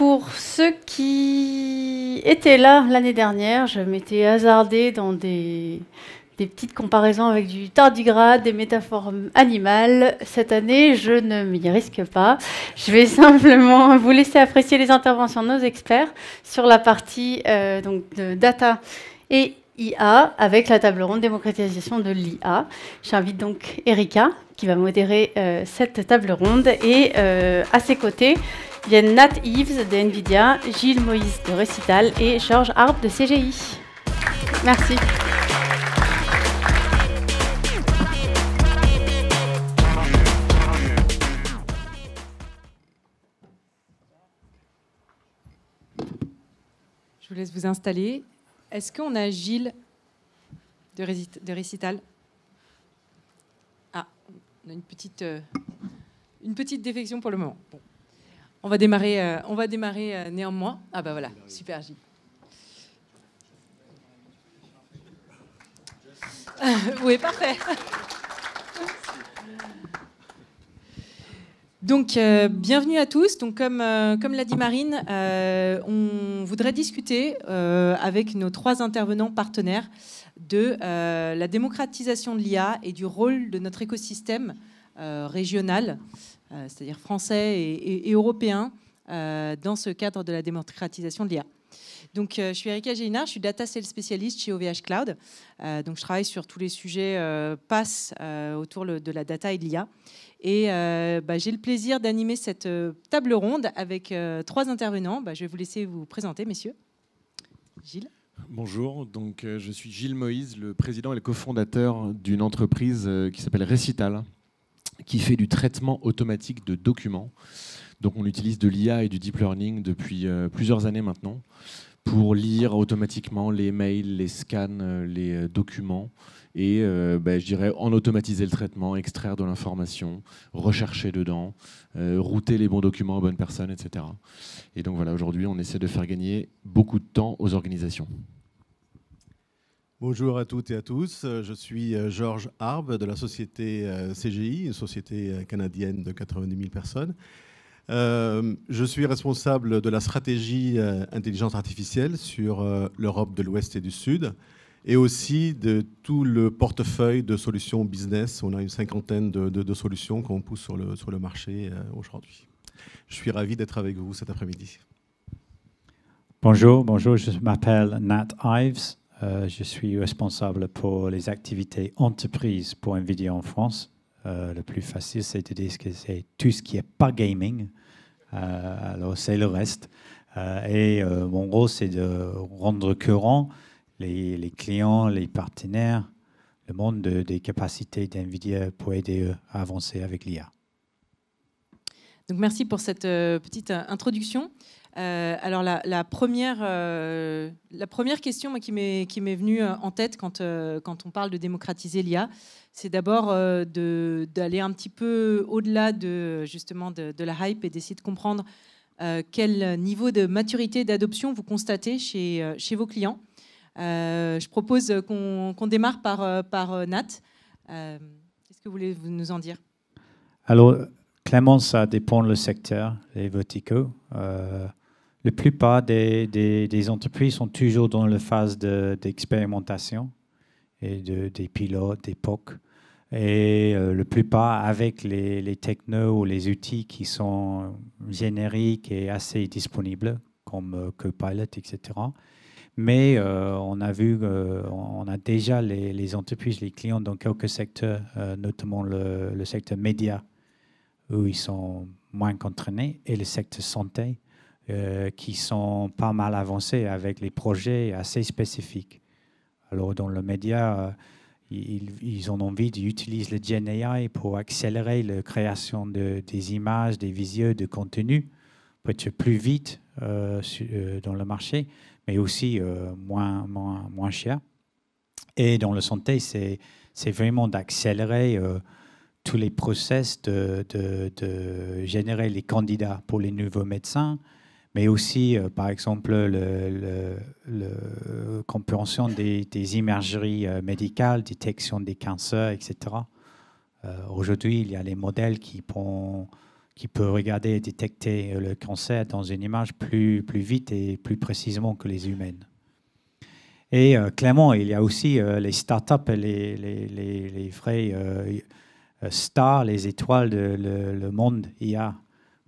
pour ceux qui étaient là l'année dernière, je m'étais hasardée dans des petites comparaisons avec du tardigrade, des métaphores animales. Cette année, je ne m'y risque pas. Je vais simplement vous laisser apprécier les interventions de nos experts sur la partie donc de data et IA avec la table ronde démocratisation de l'IA. J'invite donc Erika qui va modérer cette table ronde et à ses côtés viennent Nat Eves de NVIDIA, Gilles Moïse de Recital et Georges Arp de CGI. Merci. Je vous laisse vous installer. Est-ce qu'on a Gilles de Recital? Ah, on a une petite défection pour le moment. Bon. On va démarrer néanmoins. Ah bah voilà, super Gilles. Oui, parfait. Donc, bienvenue à tous. Donc, comme l'a dit Marine, on voudrait discuter avec nos 3 intervenants partenaires de la démocratisation de l'IA et du rôle de notre écosystème régional, c'est-à-dire français et européen, dans ce cadre de la démocratisation de l'IA. Donc, je suis Erika Gélinard, je suis data sales spécialiste chez OVH Cloud. Donc, je travaille sur tous les sujets PaaS autour de la data et de l'IA. Et j'ai le plaisir d'animer cette table ronde avec 3 intervenants. Je vais vous laisser vous présenter, messieurs. Gilles. Bonjour, donc, je suis Gilles Moïse, le président et le cofondateur d'une entreprise qui s'appelle Recital, qui fait du traitement automatique de documents. Donc on utilise de l'IA et du deep learning depuis plusieurs années maintenant pour lire automatiquement les mails, les scans, les documents et je dirais en automatiser le traitement, extraire de l'information, rechercher dedans, router les bons documents aux bonnes personnes, etc. Et donc voilà, aujourd'hui on essaie de faire gagner beaucoup de temps aux organisations. Bonjour à toutes et à tous, je suis Georges Arp de la société CGI, une société canadienne de 90 000 personnes. Je suis responsable de la stratégie intelligence artificielle sur l'Europe de l'Ouest et du Sud et aussi de tout le portefeuille de solutions business. On a une 50aine de solutions qu'on pousse sur le marché aujourd'hui. Je suis ravi d'être avec vous cet après-midi. Bonjour, je m'appelle Nat Eves. Je suis responsable pour les activités entreprises pour NVIDIA en France. Le plus facile, c'est de dire que c'est tout ce qui n'est pas gaming. Alors, c'est le reste. Mon rôle, c'est de rendre courant les clients, les partenaires, le monde des capacités d'NVIDIA pour aider à avancer avec l'IA. Donc, merci pour cette petite introduction. Alors, la première question qui m'est venue en tête quand on parle de démocratiser l'IA, c'est d'abord d'aller un petit peu au-delà justement de la hype et d'essayer de comprendre quel niveau de maturité d'adoption vous constatez chez vos clients. Je propose qu'on démarre par Nat. Qu'est-ce que voulez-vous nous en dire? Alors, clairement, ça dépend le secteur, les verticaux. La plupart des entreprises sont toujours dans la phase d'expérimentation et des pilotes, des POC. Et la plupart avec les technos ou les outils qui sont génériques et assez disponibles, comme Copilot, etc. Mais on a déjà les entreprises, les clients dans quelques secteurs, notamment le secteur média, où ils sont moins entraînés, et le secteur santé, qui sont pas mal avancés avec les projets assez spécifiques. Alors, dans le média, ils ont envie d'utiliser le Gen AI pour accélérer la création des images, des visuels, de contenu, pour être plus vite dans le marché, mais aussi moins cher. Et dans la santé, c'est vraiment d'accélérer tous les process de générer les candidats pour les nouveaux médecins, mais aussi, par exemple, la compréhension des imageries médicales, détection des cancers, etc. Aujourd'hui, il y a les modèles qui qui peut regarder et détecter le cancer dans une image plus vite et plus précisément que les humaines. Et clairement, il y a aussi les startups et les vrais stars, les étoiles le monde IA,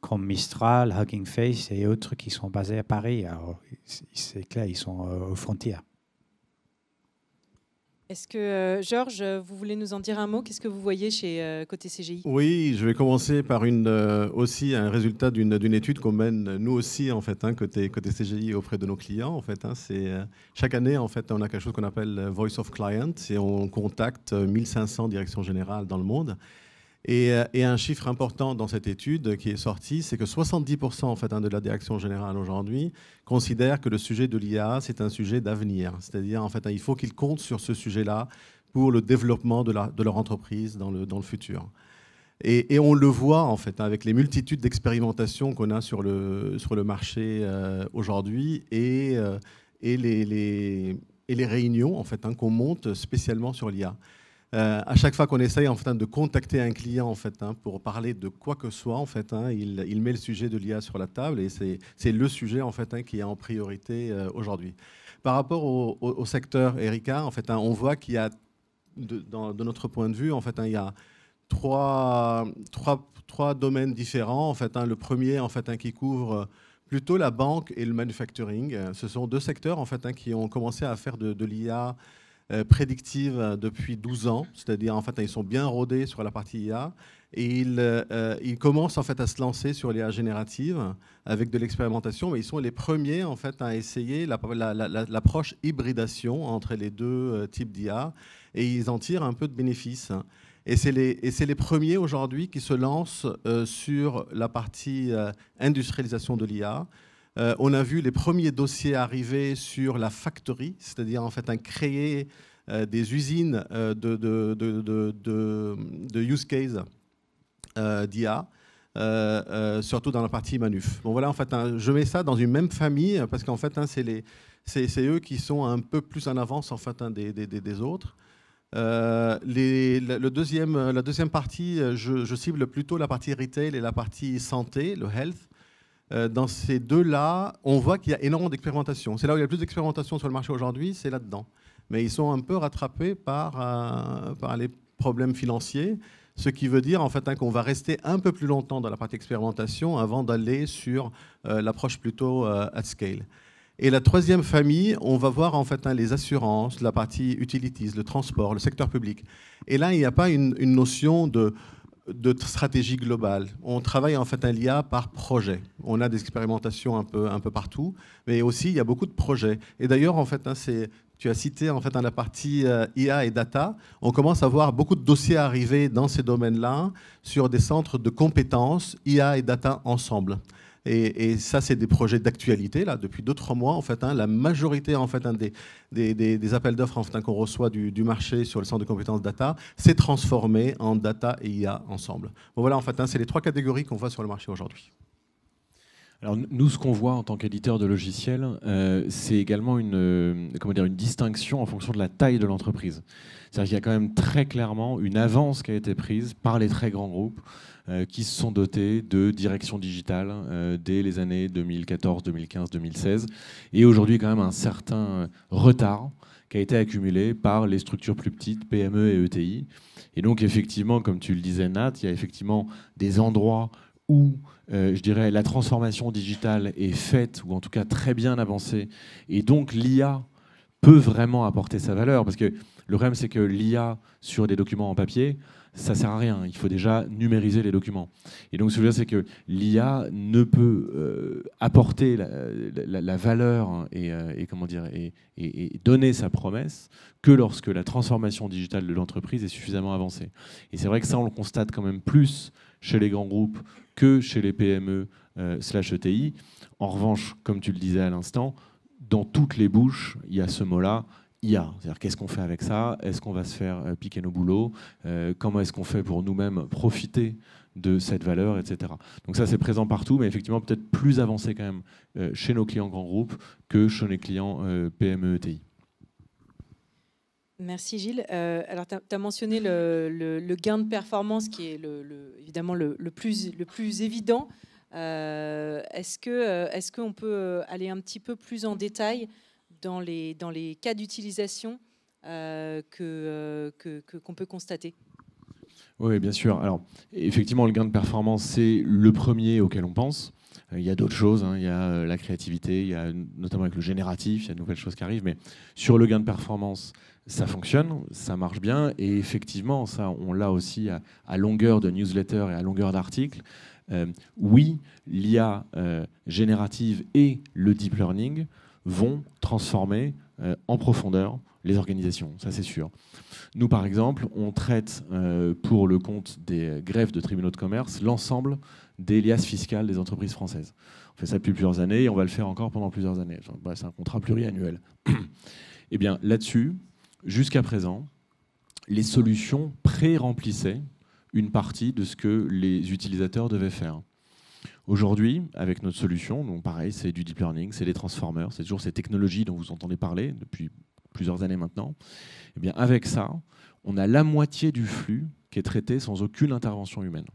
comme Mistral, Hugging Face et autres qui sont basés à Paris. C'est clair, ils sont aux frontières. Est-ce que, Georges, vous voulez nous en dire un mot? Qu'est-ce que vous voyez chez côté CGI? Oui, je vais commencer par aussi un résultat d'une étude qu'on mène nous aussi en fait, côté CGI auprès de nos clients. En fait, chaque année, en fait, on a quelque chose qu'on appelle Voice of Client et on contacte 1500 directions générales dans le monde. Et un chiffre important dans cette étude qui est sorti, c'est que 70% en fait, de la direction générale aujourd'hui considèrent que le sujet de l'IA, c'est un sujet d'avenir. C'est-à-dire, en fait, il faut qu'ils comptent sur ce sujet-là pour le développement de leur entreprise dans le futur. Et on le voit, en fait, avec les multitudes d'expérimentations qu'on a sur le marché aujourd'hui et les réunions en fait, qu'on monte spécialement sur l'IA. À chaque fois qu'on essaye en fait, de contacter un client en fait, pour parler de quoi que ce soit, en fait, il met le sujet de l'IA sur la table et c'est le sujet en fait, qui est en priorité aujourd'hui. Par rapport au secteur Erika, en fait, on voit qu'il y a, de notre point de vue, en fait, il y a trois domaines différents. En fait, le premier en fait, qui couvre plutôt la banque et le manufacturing. Ce sont deux secteurs en fait, qui ont commencé à faire de l'IA prédictive depuis 12 ans, c'est-à-dire en fait ils sont bien rodés sur la partie IA et ils commencent en fait à se lancer sur l'IA générative avec de l'expérimentation, mais ils sont les premiers en fait à essayer l'approche hybridation entre les deux types d'IA et ils en tirent un peu de bénéfices. Et c'est les premiers aujourd'hui qui se lancent sur la partie industrialisation de l'IA. On a vu les premiers dossiers arriver sur la factory, c'est-à-dire en fait créer des usines de use case d'IA, surtout dans la partie manuf. Bon voilà, en fait, je mets ça dans une même famille parce qu'en fait, c'est eux qui sont un peu plus en avance en fait des autres. La deuxième partie, je cible plutôt la partie retail et la partie santé, le health. Dans ces deux-là, on voit qu'il y a énormément d'expérimentation. C'est là où il y a le plus d'expérimentation sur le marché aujourd'hui, c'est là-dedans. Mais ils sont un peu rattrapés par les problèmes financiers, ce qui veut dire en fait, qu'on va rester un peu plus longtemps dans la partie expérimentation avant d'aller sur l'approche plutôt at scale. Et la troisième famille, on va voir en fait les assurances, la partie utilities, le transport, le secteur public. Et là, il n'y a pas une notion de stratégie globale. On travaille en fait un l'IA par projet. On a des expérimentations un peu partout, mais aussi il y a beaucoup de projets. Et d'ailleurs, en fait, tu as cité en fait la partie IA et data. On commence à voir beaucoup de dossiers arriver dans ces domaines-là sur des centres de compétences IA et data ensemble. Et ça, c'est des projets d'actualité là depuis 2-3 mois en fait. La majorité en fait des appels d'offres en fait, qu'on reçoit du marché sur le centre de compétences data, s'est transformé en data et IA ensemble. Bon, voilà en fait, c'est les trois catégories qu'on voit sur le marché aujourd'hui. Alors nous, ce qu'on voit en tant qu'éditeur de logiciels, c'est également une distinction en fonction de la taille de l'entreprise. C'est-à-dire qu'il y a quand même très clairement une avance qui a été prise par les très grands groupes qui se sont dotés de direction digitale dès les années 2014, 2015, 2016. Et aujourd'hui, quand même un certain retard qui a été accumulé par les structures plus petites, PME et ETI. Et donc effectivement, comme tu le disais Nat, il y a effectivement des endroits où je dirais la transformation digitale est faite, ou en tout cas très bien avancée, et donc l'IA peut vraiment apporter sa valeur, parce que le problème c'est que l'IA sur des documents en papier, ça sert à rien, il faut déjà numériser les documents. Et donc ce que je veux dire, c'est que l'IA ne peut apporter la valeur et donner sa promesse que lorsque la transformation digitale de l'entreprise est suffisamment avancée. Et c'est vrai que ça, on le constate quand même plus chez les grands groupes que chez les PME /ETI. En revanche, comme tu le disais à l'instant, dans toutes les bouches, il y a ce mot-là, IA. C'est-à-dire qu'est-ce qu'on fait avec ça? Est-ce qu'on va se faire piquer nos boulots? Comment est-ce qu'on fait pour nous-mêmes profiter de cette valeur, etc. Donc ça, c'est présent partout, mais effectivement peut-être plus avancé quand même chez nos clients grands groupes que chez les clients PME, ETI. Merci Gilles. Alors, tu as mentionné le gain de performance qui est évidemment le plus évident. Est-ce qu'on peut aller un petit peu plus en détail dans les cas d'utilisation qu'on peut constater? Oui, bien sûr. Alors, effectivement, le gain de performance, c'est le premier auquel on pense. Il y a d'autres choses, hein. Il y a la créativité, il y a notamment avec le génératif, il y a de nouvelles choses qui arrivent. Mais sur le gain de performance, ça fonctionne, ça marche bien. Et effectivement, ça, on l'a aussi à longueur de newsletter et à longueur d'articles. Oui, l'IA générative et le deep learning vont transformer en profondeur les organisations, ça c'est sûr. Nous, par exemple, on traite pour le compte des greffes de tribunaux de commerce l'ensemble des liasses fiscales des entreprises françaises. On fait ça depuis plusieurs années et on va le faire encore pendant plusieurs années. C'est un contrat pluriannuel. Et bien là-dessus, jusqu'à présent, les solutions pré-remplissaient une partie de ce que les utilisateurs devaient faire. Aujourd'hui, avec notre solution, donc pareil, c'est du deep learning, c'est des transformers, c'est toujours ces technologies dont vous entendez parler depuis plusieurs années maintenant. Et bien avec ça, on a la moitié du flux qui est traité sans aucune intervention humaine.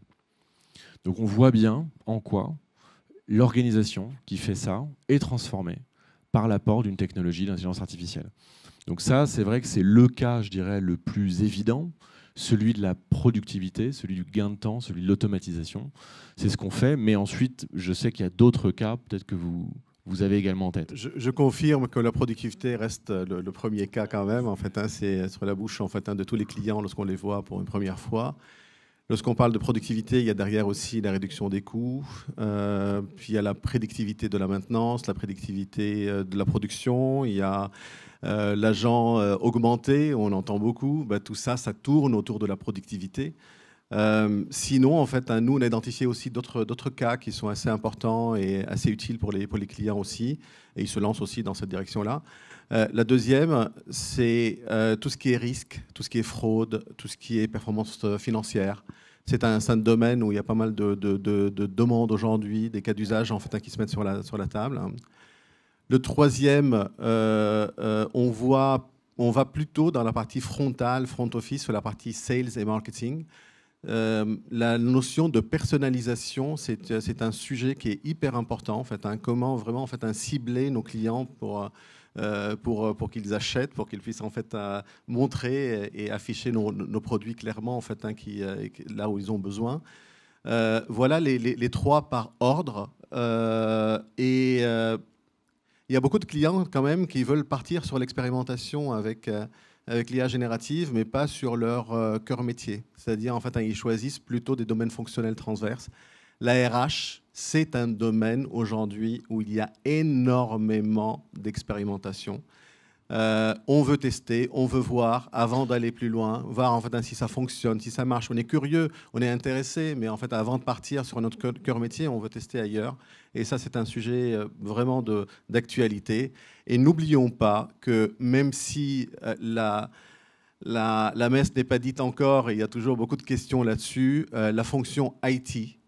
Donc on voit bien en quoi l'organisation qui fait ça est transformée par l'apport d'une technologie d'intelligence artificielle. Donc ça, c'est vrai que c'est le cas, je dirais, le plus évident, celui de la productivité, celui du gain de temps, celui de l'automatisation. C'est ce qu'on fait, mais ensuite, je sais qu'il y a d'autres cas, peut-être que vous avez également en tête. Je confirme que la productivité reste le premier cas quand même. En fait, hein, c'est sur la bouche en fait, hein, de tous les clients lorsqu'on les voit pour une première fois. Lorsqu'on parle de productivité, il y a derrière aussi la réduction des coûts, puis il y a la prédictivité de la maintenance, la prédictivité de la production, il y a l'agent augmenté, on entend beaucoup. Ben, tout ça, ça tourne autour de la productivité. Sinon, en fait, hein, nous, on a identifié aussi d'autres cas qui sont assez importants et assez utiles pour les clients aussi, et ils se lancent aussi dans cette direction-là. La deuxième, c'est tout ce qui est risque, tout ce qui est fraude, tout ce qui est performance financière. C'est un domaine où il y a pas mal de demandes aujourd'hui, des cas d'usage en fait, hein, qui se mettent sur la table. Le troisième, on va plutôt dans la partie frontale, front office, sur la partie sales et marketing. La notion de personnalisation, c'est un sujet qui est hyper important. En fait, hein, comment vraiment en fait, hein, cibler nos clients pour qu'ils achètent, pour qu'ils puissent en fait, montrer et afficher nos produits clairement en fait, hein, là où ils ont besoin. Voilà les trois par ordre. Il y a beaucoup de clients quand même qui veulent partir sur l'expérimentation avec l'IA générative, mais pas sur leur cœur métier. C'est-à-dire, en fait, hein, ils choisissent plutôt des domaines fonctionnels transverses. La RH, c'est un domaine aujourd'hui où il y a énormément d'expérimentation. On veut tester, on veut voir avant d'aller plus loin, voir en fait, si ça fonctionne, si ça marche. On est curieux, on est intéressé, mais en fait, avant de partir sur notre cœur métier, on veut tester ailleurs. Et ça, c'est un sujet vraiment d'actualité. Et n'oublions pas que même si la messe n'est pas dite encore, et il y a toujours beaucoup de questions là-dessus, la fonction IT,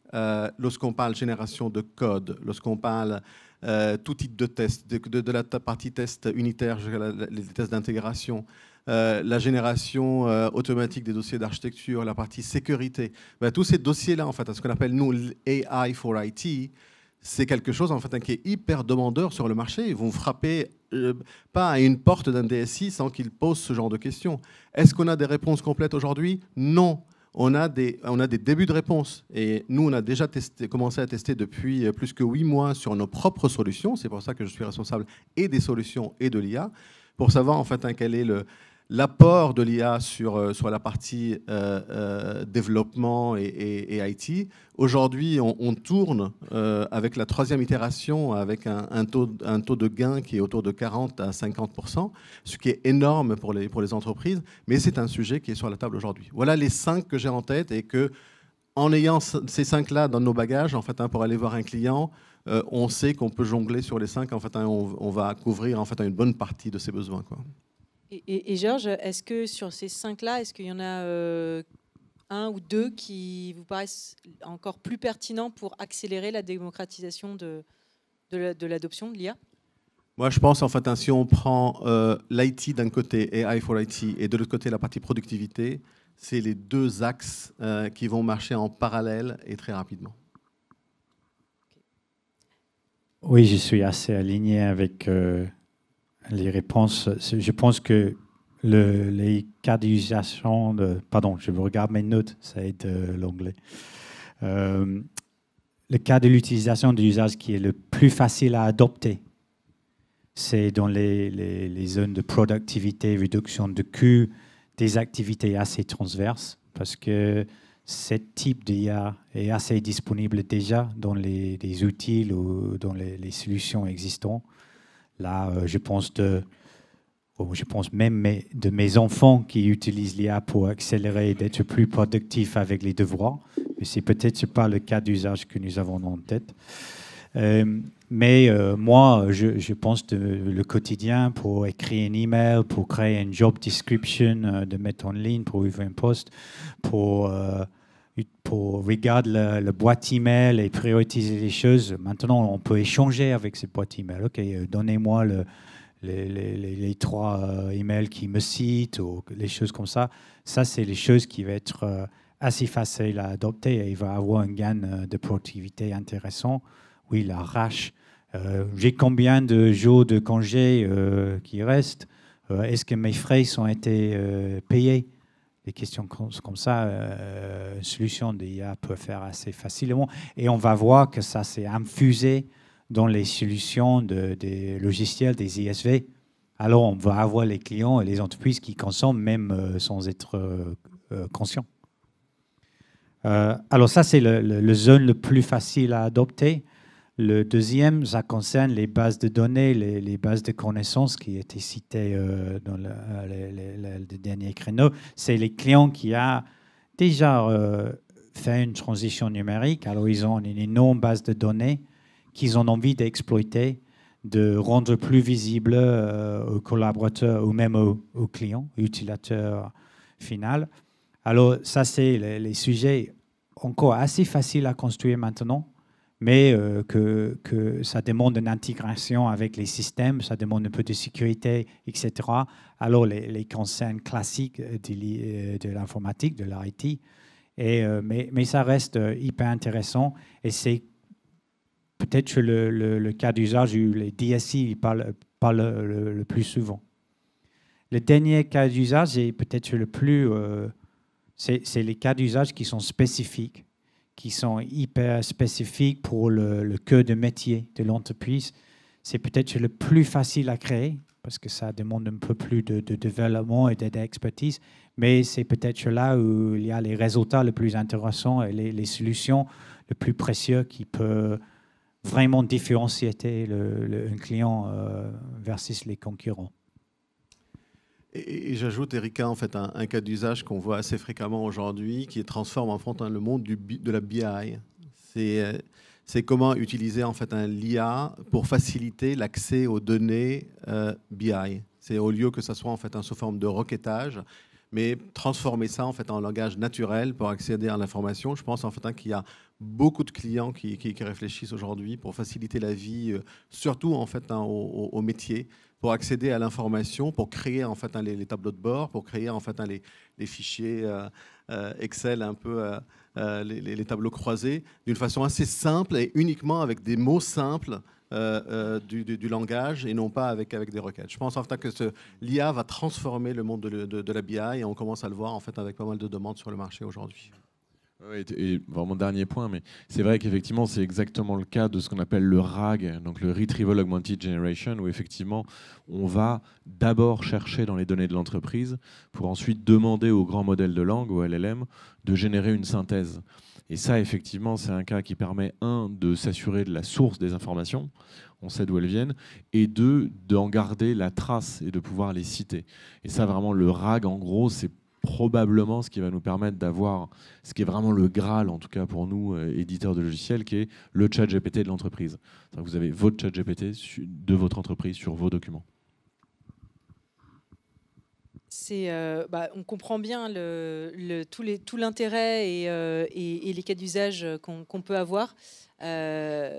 lorsqu'on parle génération de code, lorsqu'on parle tout type de test, de la partie test unitaire jusqu'à les tests d'intégration, la génération automatique des dossiers d'architecture, la partie sécurité, tous ces dossiers-là, en fait, ce qu'on appelle nous AI for IT, c'est quelque chose en fait, qui est hyper demandeur sur le marché. Ils vont frapper pas à une porte d'un DSI sans qu'ils posent ce genre de questions. Est-ce qu'on a des réponses complètes aujourd'hui? Non. On a des débuts de réponses. Et nous, on a déjà commencé à tester depuis plus que 8 mois sur nos propres solutions. C'est pour ça que je suis responsable et des solutions et de l'IA, pour savoir en fait, quel est l'apport de l'IA sur la partie développement et IT. Aujourd'hui, on tourne avec la 3e itération avec un taux de gain qui est autour de 40 à 50%, ce qui est énorme pour les entreprises, mais c'est un sujet qui est sur la table aujourd'hui. Voilà les 5 que j'ai en tête et que, en ayant ces 5-là dans nos bagages, en fait, hein, pour aller voir un client, on sait qu'on peut jongler sur les 5. En fait, hein, on va couvrir en fait, une bonne partie de ses besoins, quoi. Et Georges, est-ce que sur ces 5-là, est-ce qu'il y en a un ou deux qui vous paraissent encore plus pertinents pour accélérer la démocratisation de l'adoption de l'IA? Moi, je pense, en fait, si on prend l'IT d'un côté, AI for IT, et de l'autre côté, la partie productivité, c'est les deux axes qui vont marcher en parallèle et très rapidement. Oui, je suis assez aligné avec les réponses. Je pense que les cas d'utilisation pardon, je regarde mes notes, ça aide l'anglais. Le cas de l'utilisation d'usage qui est le plus facile à adopter, c'est dans les zones de productivité, réduction de coûts, des activités assez transverses, parce que ce type d'IA est assez disponible déjà dans les outils ou dans les solutions existantes. Là, je pense même de mes enfants qui utilisent l'IA pour accélérer, d'être plus productifs avec les devoirs. Mais c'est peut-être pas le cas d'usage que nous avons en tête. Mais moi, je pense le quotidien pour écrire un email, pour créer une job description, de mettre en ligne, pour ouvrir un post, pour regarder le boîte email et prioriser les choses. Maintenant, on peut échanger avec ces boîtes email. OK, donnez-moi les 3 emails qui me citent ou les choses comme ça. Ça, c'est les choses qui vont être assez faciles à adopter et il va avoir un gain de productivité intéressant. Oui, la RH. J'ai combien de jours de congé qui restent? Est-ce que mes frais ont été payés? Des questions comme ça, une solution d'IA peut faire assez facilement. Et on va voir que ça s'est infusé dans les solutions des logiciels, des ISV. Alors, on va avoir les clients et les entreprises qui consomment même sans être conscients. Alors, ça, c'est le zone le plus facile à adopter. Le deuxième, ça concerne les bases de données, les bases de connaissances qui étaient citées dans le dernier créneau. C'est les clients qui ont déjà fait une transition numérique. Alors, ils ont une énorme base de données qu'ils ont envie d'exploiter, de rendre plus visible aux collaborateurs ou même aux clients, aux utilisateurs finaux. Alors, ça, c'est les sujets encore assez faciles à construire maintenant, mais que ça demande une intégration avec les systèmes, ça demande un peu de sécurité, etc. Alors, les concerns classiques de l'informatique, de l'IT, mais ça reste hyper intéressant et c'est peut-être le cas d'usage où les DSI parlent le plus souvent. Le dernier cas d'usage est peut-être le plus... c'est les cas d'usage qui sont spécifiques, qui sont hyper spécifiques pour le cœur de métier de l'entreprise. C'est peut-être le plus facile à créer parce que ça demande un peu plus de développement et d'expertise, mais c'est peut-être là où il y a les résultats les plus intéressants et les solutions les plus précieuses qui peuvent vraiment différencier un client versus les concurrents. Et j'ajoute, Erika, en fait, un cas d'usage qu'on voit assez fréquemment aujourd'hui qui transforme en fait le monde de la BI. C'est comment utiliser en fait l'IA pour faciliter l'accès aux données BI. C'est au lieu que ça soit en fait sous forme de requêtage, mais transformer ça en fait en langage naturel pour accéder à l'information. Je pense en fait qu'il y a beaucoup de clients qui réfléchissent aujourd'hui pour faciliter la vie, surtout en fait au métier, pour accéder à l'information, pour créer en fait les tableaux de bord, pour créer en fait les fichiers Excel un peu les tableaux croisés d'une façon assez simple et uniquement avec des mots simples du langage et non pas avec des requêtes. Je pense en fait que l'IA va transformer le monde de la BI et on commence à le voir en fait avec pas mal de demandes sur le marché aujourd'hui. Oui, et vraiment dernier point, mais c'est vrai qu'effectivement c'est exactement le cas de ce qu'on appelle le RAG, donc le Retrieval Augmented Generation, où effectivement on va d'abord chercher dans les données de l'entreprise pour ensuite demander au grand modèle de langue, au LLM, de générer une synthèse. Et ça, effectivement, c'est un cas qui permet, de s'assurer de la source des informations, on sait d'où elles viennent, et d'en garder la trace et de pouvoir les citer. Et ça, vraiment, le RAG, en gros, c'est probablement ce qui va nous permettre d'avoir ce qui est vraiment le Graal, en tout cas pour nous, éditeurs de logiciels, qui est le chat GPT de l'entreprise. Vous avez votre chat GPT de votre entreprise sur vos documents. On comprend bien tout l'intérêt et les cas d'usage qu'on peut avoir. Je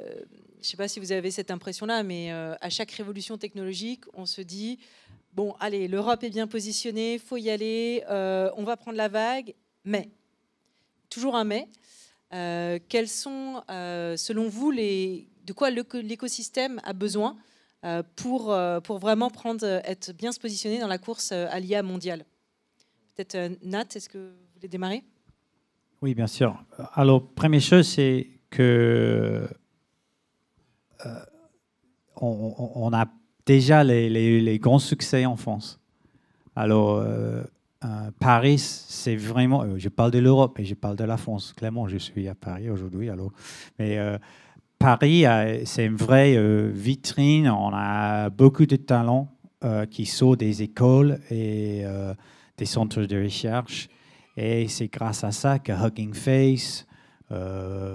ne sais pas si vous avez cette impression-là, mais à chaque révolution technologique, on se dit, bon, allez, l'Europe est bien positionnée, il faut y aller, on va prendre la vague, mais, toujours un mais, quels sont, selon vous, de quoi l'écosystème a besoin pour vraiment être bien se positionner dans la course à l'IA mondiale? Peut-être Nat, est-ce que vous voulez démarrer? Oui, bien sûr. Alors, première chose, c'est que on a déjà les grands succès en France. Alors, Paris, c'est vraiment... je parle de l'Europe et je parle de la France. Clairement, je suis à Paris aujourd'hui. Mais Paris, c'est une vraie vitrine. On a beaucoup de talents qui sortent des écoles et des centres de recherche. Et c'est grâce à ça que Hugging Face,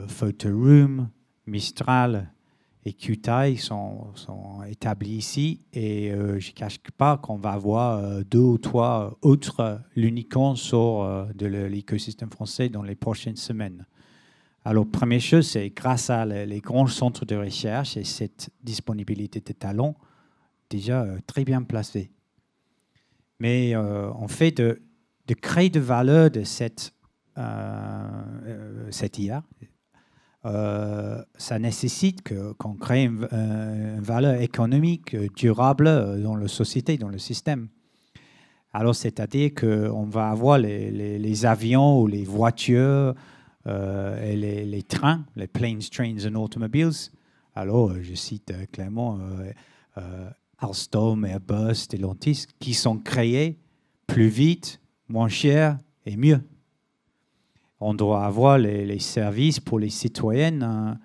Photoroom, Mistral et QTI sont établis ici. Et je ne cache pas qu'on va avoir 2 ou 3 autres unicorns sur de l'écosystème français dans les prochaines semaines. Alors, première chose, c'est grâce à les grands centres de recherche et cette disponibilité de talents déjà très bien placés. Mais en fait, de créer de valeur de cette IA, ça nécessite qu'on crée une valeur économique durable dans la société, dans le système. Alors, c'est-à-dire qu'on va avoir les avions ou les voitures et les trains, les planes, trains and automobiles. Alors, je cite clairement Alstom, Airbus, Stellantis, qui sont créés plus vite, moins cher et mieux. On doit avoir les services pour les citoyennes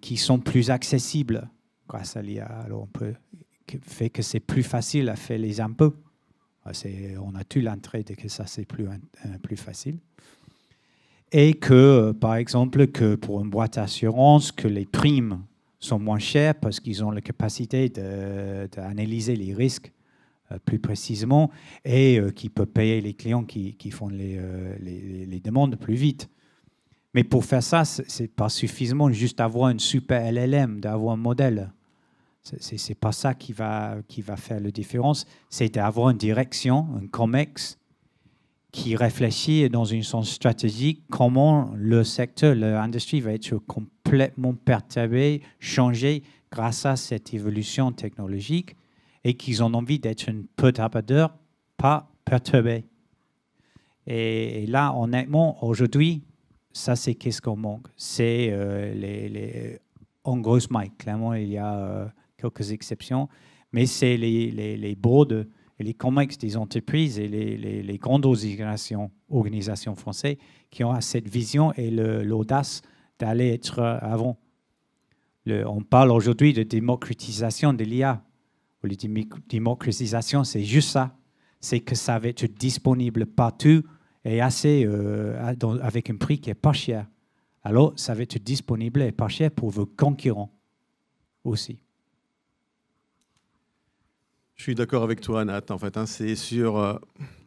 qui sont plus accessibles grâce à l'IA. Alors, on peut faire que c'est plus facile à faire les impôts. On a tout l'intérêt de que ça, c'est plus facile. Et que, par exemple, que pour une boîte d'assurance, que les primes sont moins chères parce qu'ils ont la capacité d'analyser les risques plus précisément et qui peut payer les clients qui font les demandes plus vite. Mais pour faire ça, ce n'est pas suffisamment juste avoir une super LLM, d'avoir un modèle. Ce n'est pas ça qui va faire la différence. C'est d'avoir une direction, un COMEX, qui réfléchit dans une sens stratégique comment le secteur, l'industrie va être complètement perturbé, changé grâce à cette évolution technologique et qu'ils ont envie d'être un perturbateur, pas perturbé. Et là, honnêtement, aujourd'hui, ça, c'est qu'est-ce qu'on manque. C'est en gros, Mike, clairement, il y a quelques exceptions, mais c'est les boards et les COMEX des entreprises et les grandes organisations françaises qui ont cette vision et l'audace d'aller être avant. On parle aujourd'hui de démocratisation de l'IA. La démocratisation, c'est juste ça. C'est que ça va être disponible partout et avec un prix qui n'est pas cher. Alors, ça va être disponible et pas cher pour vos concurrents aussi. Je suis d'accord avec toi, Nat. En fait, c'est sûr.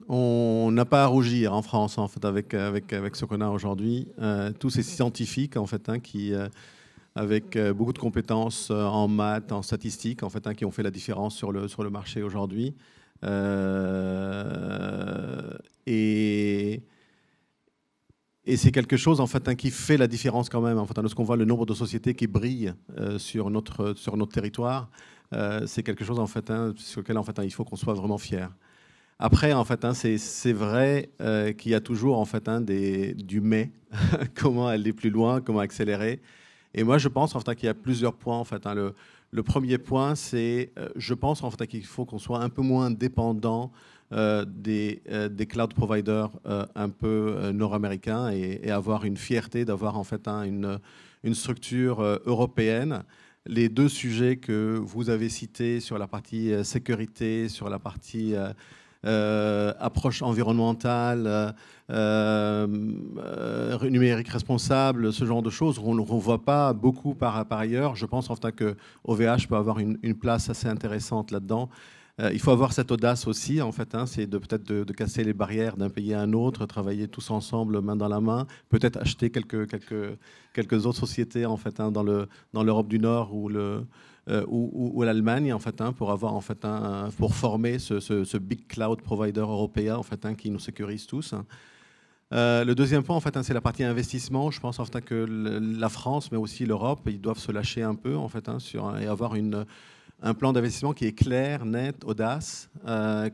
On n'a pas à rougir en France, en fait, avec ce qu'on a aujourd'hui. Tous ces scientifiques, en fait, qui, avec beaucoup de compétences en maths, en statistiques, en fait, qui ont fait la différence sur le marché aujourd'hui. Et c'est quelque chose, en fait, qui fait la différence quand même. En fait, lorsqu'on voit le nombre de sociétés qui brillent sur notre territoire. C'est quelque chose en fait, sur lequel en fait, il faut qu'on soit vraiment fier. Après, en fait, c'est vrai qu'il y a toujours en fait, du mais, comment aller plus loin, comment accélérer. Et moi, je pense en fait, qu'il y a plusieurs points. En fait, le premier point, c'est, je pense en fait, qu'il faut qu'on soit un peu moins dépendant des cloud providers un peu nord-américains et avoir une fierté d'avoir en fait, une structure européenne. Les 2 sujets que vous avez cités sur la partie sécurité, sur la partie approche environnementale, numérique responsable, ce genre de choses, on ne revoit pas beaucoup par ailleurs. Je pense en fait que OVH peut avoir une place assez intéressante là-dedans. Il faut avoir cette audace aussi, en fait, hein, c'est peut-être de casser les barrières d'un pays à un autre, travailler tous ensemble, main dans la main, peut-être acheter quelques autres sociétés, en fait, hein, dans l'Europe du Nord ou l'Allemagne, en fait, hein, pour avoir, en fait, pour former ce big cloud provider européen, en fait, hein, qui nous sécurise tous. Le deuxième point, en fait, hein, c'est la partie investissement. Je pense en fait, que la France, mais aussi l'Europe, ils doivent se lâcher un peu, en fait, hein, et avoir un plan d'investissement qui est clair, net, audace,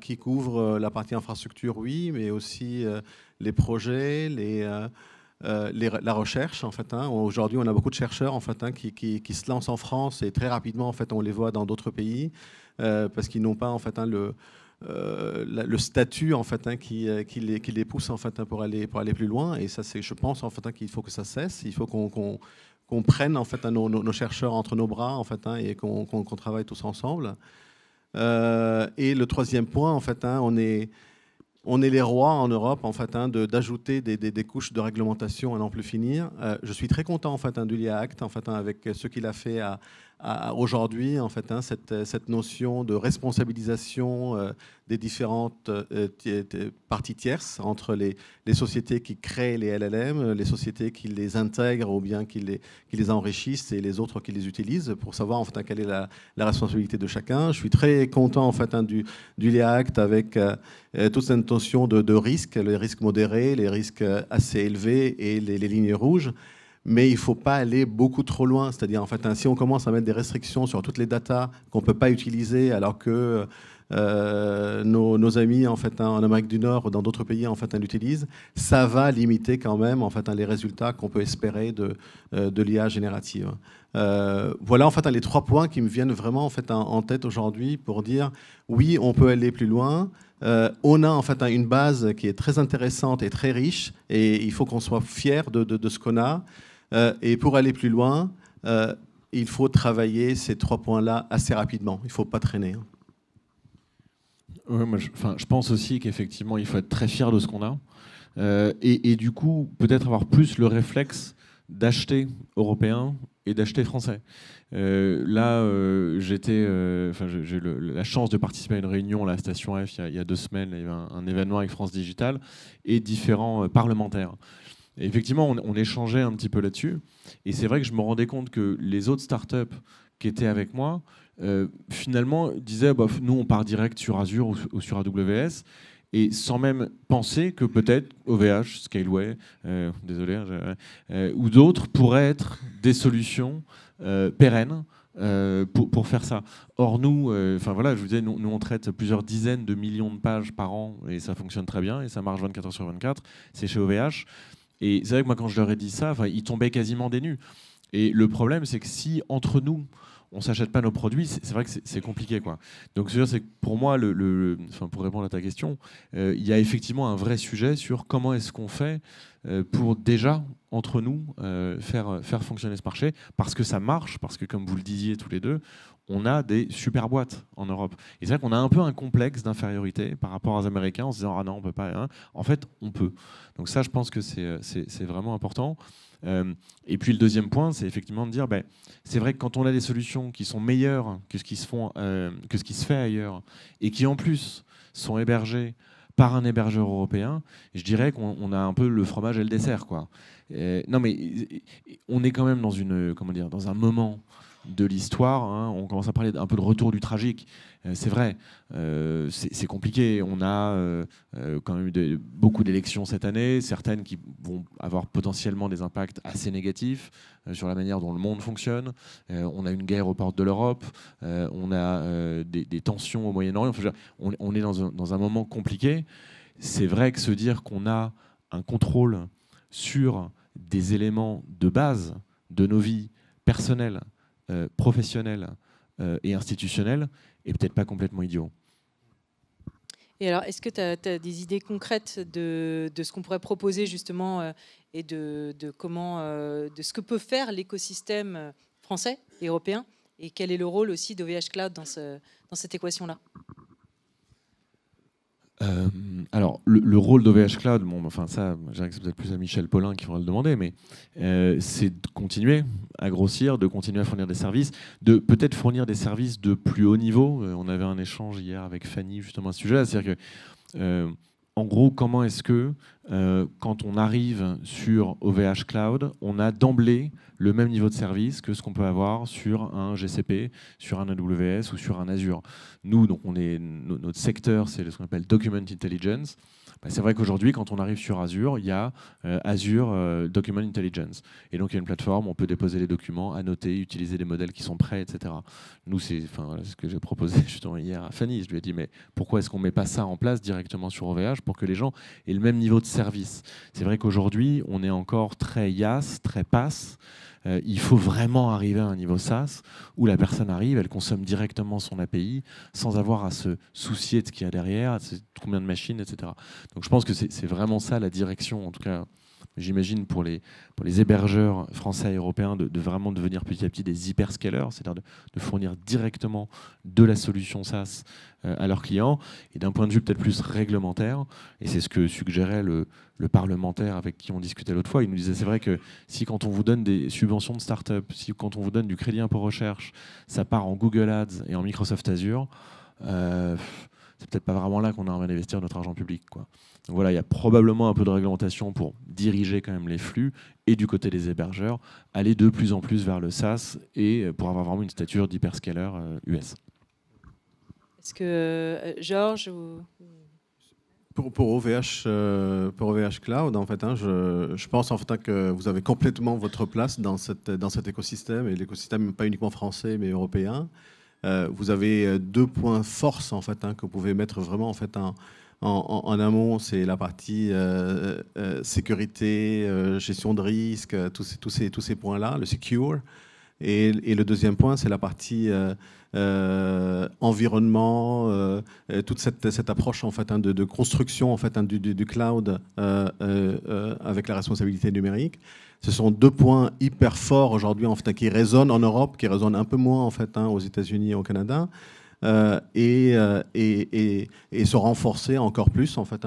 qui couvre la partie infrastructure, oui, mais aussi les projets, la recherche, en fait, hein. Aujourd'hui, on a beaucoup de chercheurs, en fait, hein, qui se lancent en France et très rapidement, en fait, on les voit dans d'autres pays parce qu'ils n'ont pas, en fait, hein, le statut, en fait, hein, qui les pousse, en fait, hein, pour aller plus loin. Et ça, je pense, en fait, hein, qu'il faut que ça cesse. Il faut qu'on prenne, en fait, hein, nos chercheurs entre nos bras, en fait, hein, et qu'on travaille tous ensemble. Et le troisième point, en fait, hein, on est les rois en Europe, en fait, hein, d'ajouter des couches de réglementation à n'en plus finir. Je suis très content, en fait, hein, du LIA Act, en fait, hein, avec ce qu'il a fait aujourd'hui, en fait, hein, cette notion de responsabilisation des différentes parties tierces entre les sociétés qui créent les LLM, les sociétés qui les intègrent ou bien qui les enrichissent et les autres qui les utilisent, pour savoir, en fait, hein, quelle est la responsabilité de chacun. Je suis très content, en fait, hein, du LIA Act avec toute cette notion de risques, les risques modérés, les risques assez élevés et les lignes rouges. Mais il ne faut pas aller beaucoup trop loin. C'est-à-dire, en fait, hein, si on commence à mettre des restrictions sur toutes les datas qu'on ne peut pas utiliser, alors que nos amis, en fait, hein, en Amérique du Nord ou dans d'autres pays, en fait, hein, l'utilisent, ça va limiter quand même, en fait, hein, les résultats qu'on peut espérer de l'IA générative. Voilà, en fait, hein, les 3 points qui me viennent vraiment, en fait, hein, en tête aujourd'hui pour dire oui, on peut aller plus loin. On a, en fait, hein, une base qui est très intéressante et très riche, et il faut qu'on soit fier de ce qu'on a. Et pour aller plus loin, il faut travailler ces 3 points-là assez rapidement. Il ne faut pas traîner. Ouais, je pense aussi qu'effectivement, il faut être très fier de ce qu'on a. Et du coup, peut-être avoir plus le réflexe d'acheter européen et d'acheter français. Là, j'ai eu la chance de participer à une réunion à la Station F il y a 2 semaines. Il y avait un événement avec France Digital et différents parlementaires. Et effectivement, on échangeait un petit peu là-dessus. Et c'est vrai que je me rendais compte que les autres startups qui étaient avec moi, finalement, disaient bah, nous, on part direct sur Azure ou sur AWS. Et sans même penser que peut-être OVH, Scaleway, désolé, ou d'autres pourraient être des solutions pérennes pour faire ça. Or, nous, voilà, je vous disais, nous, on traite plusieurs dizaines de millions de pages par an et ça fonctionne très bien et ça marche 24 heures sur 24. C'est chez OVH. Et c'est vrai que moi, quand je leur ai dit ça, ils tombaient quasiment des nues. Et le problème, c'est que si entre nous, on ne s'achète pas nos produits, c'est vrai que c'est compliqué, quoi. Donc, c'est que pour moi, pour répondre à ta question, il y a effectivement un vrai sujet sur comment est-ce qu'on fait pour déjà, entre nous, faire fonctionner ce marché, parce que ça marche, parce que, comme vous le disiez tous les deux, on a des super boîtes en Europe. Et c'est vrai qu'on a un peu un complexe d'infériorité par rapport aux Américains en se disant « Ah non, on ne peut pas. Hein ». En fait, on peut. Donc ça, je pense que c'est vraiment important. Et puis le deuxième point, c'est effectivement de dire, c'est vrai que quand on a des solutions qui sont meilleures que ce qui se fait ailleurs, et qui en plus sont hébergées par un hébergeur européen, je dirais qu'on a un peu le fromage et le dessert, quoi. Non, mais on est quand même dans un moment de l'histoire, hein. On commence à parler un peu de retour du tragique. C'est vrai, c'est compliqué. On a quand même eu beaucoup d'élections cette année, certaines qui vont avoir potentiellement des impacts assez négatifs sur la manière dont le monde fonctionne. On a une guerre aux portes de l'Europe, on a des tensions au Moyen-Orient. Enfin, on est dans un moment compliqué. C'est vrai que se dire qu'on a un contrôle sur des éléments de base de nos vies personnelles, professionnelles et institutionnelles est peut-être pas complètement idiot. Et alors, est-ce que tu as des idées concrètes de ce qu'on pourrait proposer justement et de ce que peut faire l'écosystème français et européen, et quel est le rôle aussi d'OVH Cloud dans cette équation-là? Alors, le rôle d'OVH Cloud, bon, enfin ça, je dirais que c'est peut-être plus à Michel Paulin qu'il faudra le demander, mais c'est de continuer à grossir, de continuer à fournir des services, de peut-être fournir des services de plus haut niveau. On avait un échange hier avec Fanny justement à ce sujet-là, c'est-à-dire que, en gros, comment est-ce que, quand on arrive sur OVH Cloud, on a d'emblée le même niveau de service que ce qu'on peut avoir sur un GCP, sur un AWS ou sur un Azure. Nous, donc, notre secteur, c'est ce qu'on appelle Document Intelligence. C'est vrai qu'aujourd'hui, quand on arrive sur Azure, il y a Azure Document Intelligence. Et donc, il y a une plateforme, on peut déposer les documents, annoter, utiliser des modèles qui sont prêts, etc. Nous, c'est ce que j'ai proposé justement hier à Fanny. Je lui ai dit, mais pourquoi est-ce qu'on ne met pas ça en place directement sur OVH pour que les gens aient le même niveau de service? C'est vrai qu'aujourd'hui, on est encore très IaaS, très PaaS. Il faut vraiment arriver à un niveau SaaS où la personne arrive, elle consomme directement son API sans avoir à se soucier de ce qu'il y a derrière, combien de machines, etc. Donc je pense que c'est vraiment ça la direction, en tout cas, j'imagine pour les hébergeurs français et européens, de vraiment devenir petit à petit des hyperscalers, c'est-à-dire de fournir directement de la solution SaaS à leurs clients. Et d'un point de vue peut-être plus réglementaire, et c'est ce que suggérait le parlementaire avec qui on discutait l'autre fois, il nous disait c'est vrai que si quand on vous donne des subventions de start-up, si quand on vous donne du crédit impôt recherche, ça part en Google Ads et en Microsoft Azure, c'est peut-être pas vraiment là qu'on a envie d'investir notre argent public, quoi. Donc voilà, il y a probablement un peu de réglementation pour diriger quand même les flux et du côté des hébergeurs, aller de plus en plus vers le SaaS et pour avoir vraiment une stature d'hyperscaler US. Est-ce que Georges ou... Pour OVH Cloud, en fait, je pense en fait que vous avez complètement votre place dans cet écosystème, et l'écosystème pas uniquement français mais européen. Vous avez deux points force en fait que vous pouvez mettre vraiment en fait en amont, c'est la partie sécurité, gestion de risque, tous ces points-là, le secure. Et le deuxième point, c'est la partie environnement, toute cette approche en fait de construction en fait du cloud avec la responsabilité numérique. Ce sont deux points hyper forts aujourd'hui en fait qui résonnent en Europe, qui résonnent un peu moins en fait aux États-Unis et au Canada. Et se renforcer encore plus en fait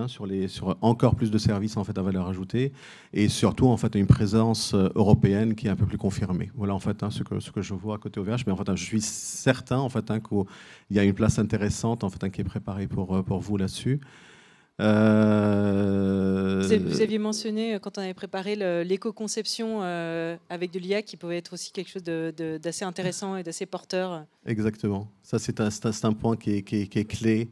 sur encore plus de services en fait à valeur ajoutée, et surtout en fait une présence européenne qui est un peu plus confirmée. Voilà en fait ce que je vois à côté OVH, mais en fait je suis certain en fait qu'il y a une place intéressante en fait qui est préparée pour vous là-dessus. Vous aviez mentionné, quand on avait préparé l'éco-conception avec de l'IA, qui pouvait être aussi quelque chose d'assez intéressant et d'assez porteur. Exactement. Ça, c'est un point qui est clé.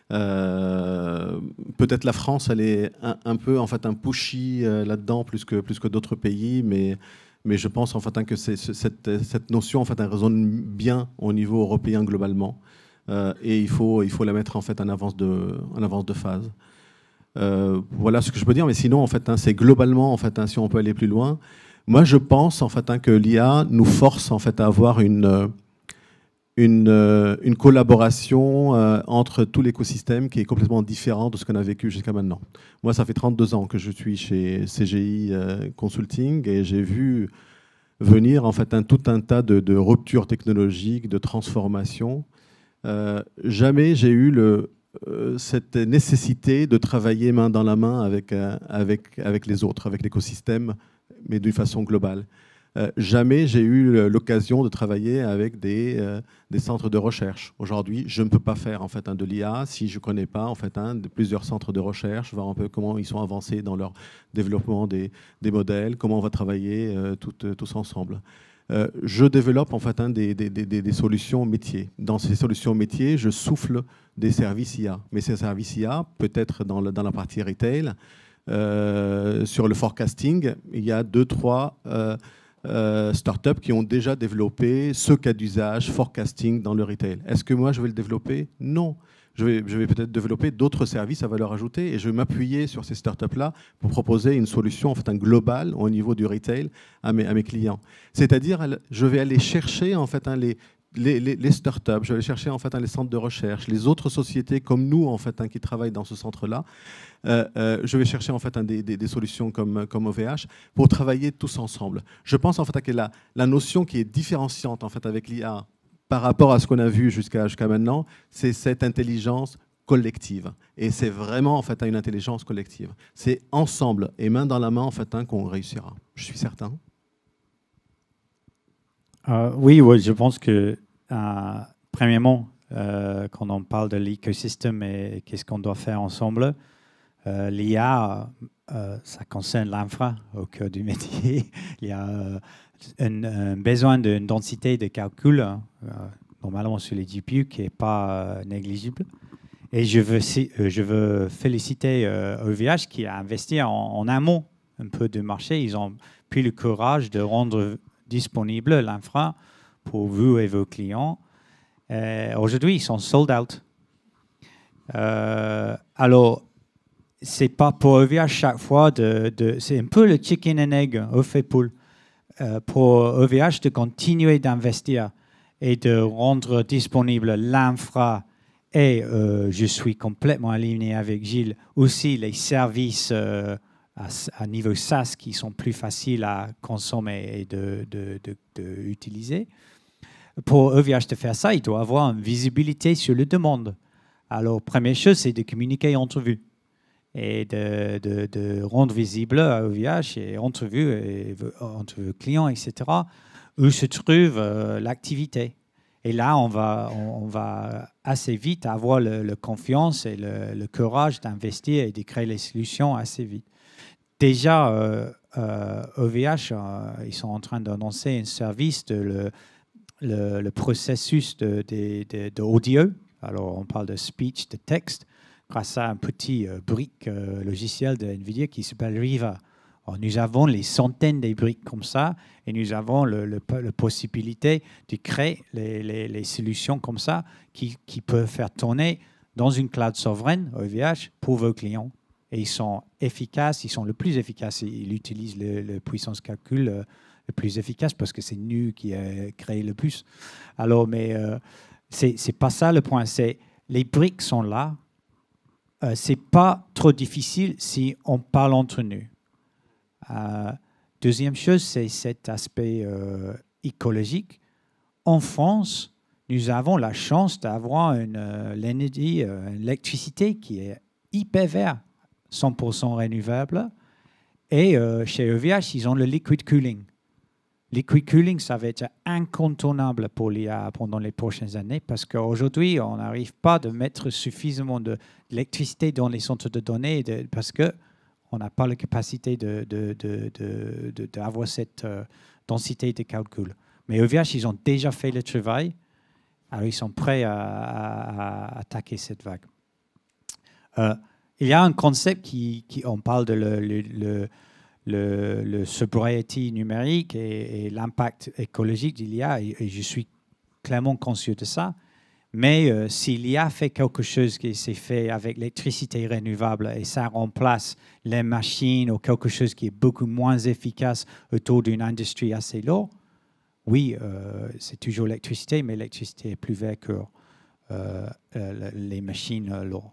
Peut-être la France, elle est un peu en fait un pushy là-dedans plus que d'autres pays, mais je pense en fait que cette notion en fait elle résonne bien au niveau européen globalement, et il faut la mettre en fait en avance de phase. Voilà ce que je peux dire, mais sinon en fait c'est globalement en fait si on peut aller plus loin. Moi, je pense en fait que l'IA nous force en fait à avoir une collaboration entre tout l'écosystème qui est complètement différent de ce qu'on a vécu jusqu'à maintenant. Moi, ça fait 32 ans que je suis chez CGI Consulting, et j'ai vu venir en fait tout un tas de ruptures technologiques, de transformations. Jamais j'ai eu cette nécessité de travailler main dans la main avec les autres, avec l'écosystème, mais d'une façon globale. Jamais j'ai eu l'occasion de travailler avec des centres de recherche. Aujourd'hui, je ne peux pas faire en fait de l'IA si je ne connais pas en fait de plusieurs centres de recherche, voir un peu comment ils sont avancés dans leur développement des modèles, comment on va travailler tous ensemble. Je développe en fait des solutions métiers. Dans ces solutions métiers, je souffle des services IA. Mais ces services IA, peut-être dans la partie retail, sur le forecasting, il y a 2-3 startups qui ont déjà développé ce cas d'usage forecasting dans le retail. Est-ce que moi je vais le développer? Non. Je vais peut-être développer d'autres services à valeur ajoutée, et je vais m'appuyer sur ces startups-là pour proposer une solution en fait globale au niveau du retail à mes clients. C'est-à-dire, je vais aller chercher en fait les startups, je vais aller chercher en fait les centres de recherche, les autres sociétés comme nous en fait qui travaillent dans ce centre-là. Je vais chercher en fait des solutions comme OVH pour travailler tous ensemble. Je pense en fait que la notion qui est différenciante en fait avec l'IA par rapport à ce qu'on a vu jusqu'à maintenant, c'est cette intelligence collective. Et c'est vraiment en fait une intelligence collective. C'est ensemble et main dans la main en fait qu'on réussira. Je suis certain. Oui, je pense que premièrement, quand on parle de l'écosystème et qu'est-ce qu'on doit faire ensemble, l'IA, ça concerne l'infra au cœur du métier. Il y a un besoin d'une densité de calcul, normalement sur les GPU, qui n'est pas négligible. Et je veux féliciter OVH qui a investi en amont un peu du marché. Ils ont pris le courage de rendre disponible l'infra pour vous et vos clients. Aujourd'hui, ils sont sold out. Alors, c'est pas pour OVH chaque fois c'est un peu le chicken and egg, œuf et poule, pour OVH de continuer d'investir et de rendre disponible l'infra. Et je suis complètement aligné avec Gilles, aussi les services à niveau SaaS qui sont plus faciles à consommer et de utiliser. Pour OVH de faire ça, il doit avoir une visibilité sur le demande. Alors, première chose, c'est de communiquer entre vues et de rendre visible à OVH et entre vues, et entre clients, etc., où se trouve l'activité. Et là, on va assez vite avoir la confiance et le courage d'investir et de créer les solutions assez vite. Déjà, OVH, ils sont en train d'annoncer un service le processus d'audio. Alors, on parle de speech, de texte, grâce à un petit brique logiciel de NVIDIA qui s'appelle Riva. Alors, nous avons les centaines de briques comme ça et nous avons la possibilité de créer les solutions comme ça qui peuvent faire tourner dans une cloud souveraine, OVH, pour vos clients. Et ils sont efficaces, ils sont le plus efficaces. Ils utilisent la puissance calcul le plus efficace parce que c'est nous qui a créé le plus. Alors, mais c'est pas ça le point. C'est les briques sont là. C'est pas trop difficile si on parle entre nous. Deuxième chose, c'est cet aspect écologique. En France, nous avons la chance d'avoir une électricité qui est hyper verte, 100% renouvelable. Et chez OVH, ils ont le liquid cooling. Liquid cooling, ça va être incontournable pour l'IA pendant les prochaines années parce qu'aujourd'hui, on n'arrive pas à mettre suffisamment d'électricité dans les centres de données parce qu'on n'a pas la capacité d'avoir cette densité de calcul. Mais OVH, ils ont déjà fait le travail. Alors, ils sont prêts à attaquer cette vague. Il y a un concept on parle de le sobriety numérique et l'impact écologique de l'IA, et je suis clairement conscient de ça. Mais si l'IA fait quelque chose qui s'est fait avec l'électricité renouvelable et ça remplace les machines ou quelque chose qui est beaucoup moins efficace autour d'une industrie assez lourde, oui, c'est toujours l'électricité, mais l'électricité est plus verte que les machines lourdes.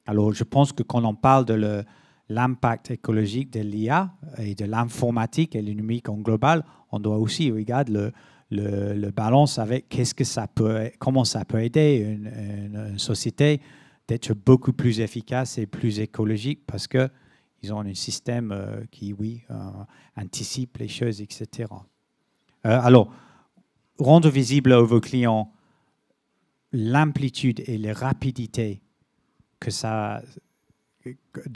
Alors, je pense que quand on parle de l'impact écologique de l'IA et de l'informatique et le numérique en global, on doit aussi regarder le balance avec comment ça peut aider une société d'être beaucoup plus efficace et plus écologique parce qu'ils ont un système qui, anticipe les choses, etc. Alors, rendre visible à vos clients l'amplitude et la rapidité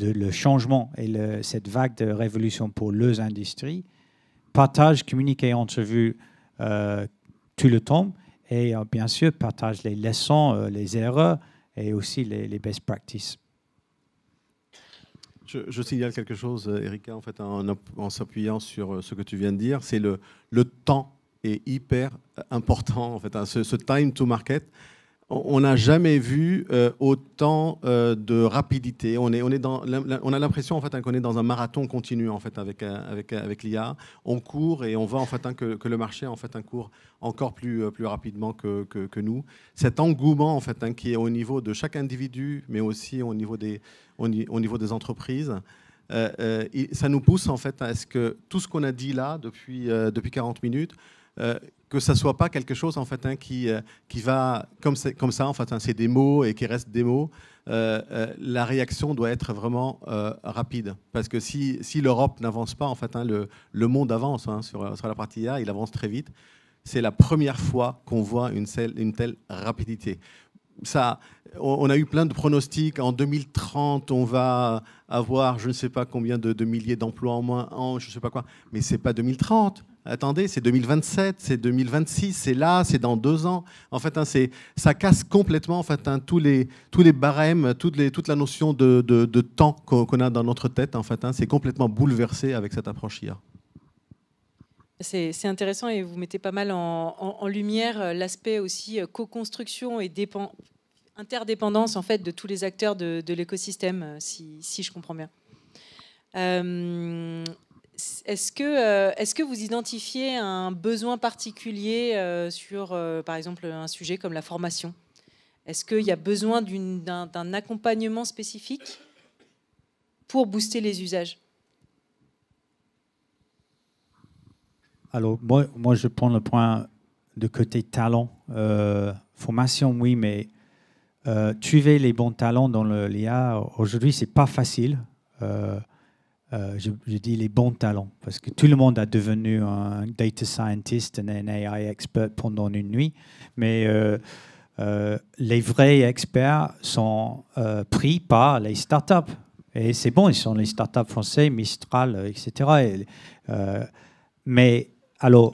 le changement et cette vague de révolution pour leurs industries, partage, communiquer entre vous tout le temps et bien sûr partage les leçons, les erreurs et aussi les best practices. Je signale quelque chose, Erika, en fait, en s'appuyant sur ce que tu viens de dire, c'est le temps est hyper important, en fait, ce time to market. On n'a jamais vu autant de rapidité. On a l'impression en fait qu'on est dans un marathon continu en fait avec l'IA. On court et on voit en fait que le marché en fait court encore plus rapidement que nous. Cet engouement en fait qui est au niveau de chaque individu, mais aussi au niveau des entreprises. Ça nous pousse en fait à ce que tout ce qu'on a dit là depuis 40 minutes. Que ça soit pas quelque chose en fait qui va comme ça en fait c'est des mots et qui reste des mots, la réaction doit être vraiment rapide. Parce que si l'Europe n'avance pas, en fait, le monde avance sur la partie IA, il avance très vite. C'est la première fois qu'on voit une telle rapidité. On a eu plein de pronostics. En 2030, on va avoir je ne sais pas combien de milliers d'emplois en moins, je ne sais pas quoi. Mais ce n'est pas 2030. Attendez, c'est 2027, c'est 2026, c'est là, c'est dans 2 ans. En fait, ça casse complètement en fait, tous les barèmes, toute la notion de temps qu'on a dans notre tête. En fait, c'est complètement bouleversé avec cette approche IA. C'est intéressant et vous mettez pas mal en lumière l'aspect aussi co-construction et interdépendance en fait, de tous les acteurs de l'écosystème, si je comprends bien. Est-ce que vous identifiez un besoin particulier sur, par exemple, un sujet comme la formation? Est-ce qu'il y a besoin d'un accompagnement spécifique pour booster les usages? Alors, moi, je prends le point de côté talent. Formation, oui, mais trouver les bons talents dans l'IA, aujourd'hui, ce n'est pas facile. Je dis les bons talents, parce que tout le monde a devenu un data scientist et un AI expert pendant une nuit, mais les vrais experts sont pris par les startups. Et c'est bon, ils sont les startups français, Mistral, etc. Mais alors,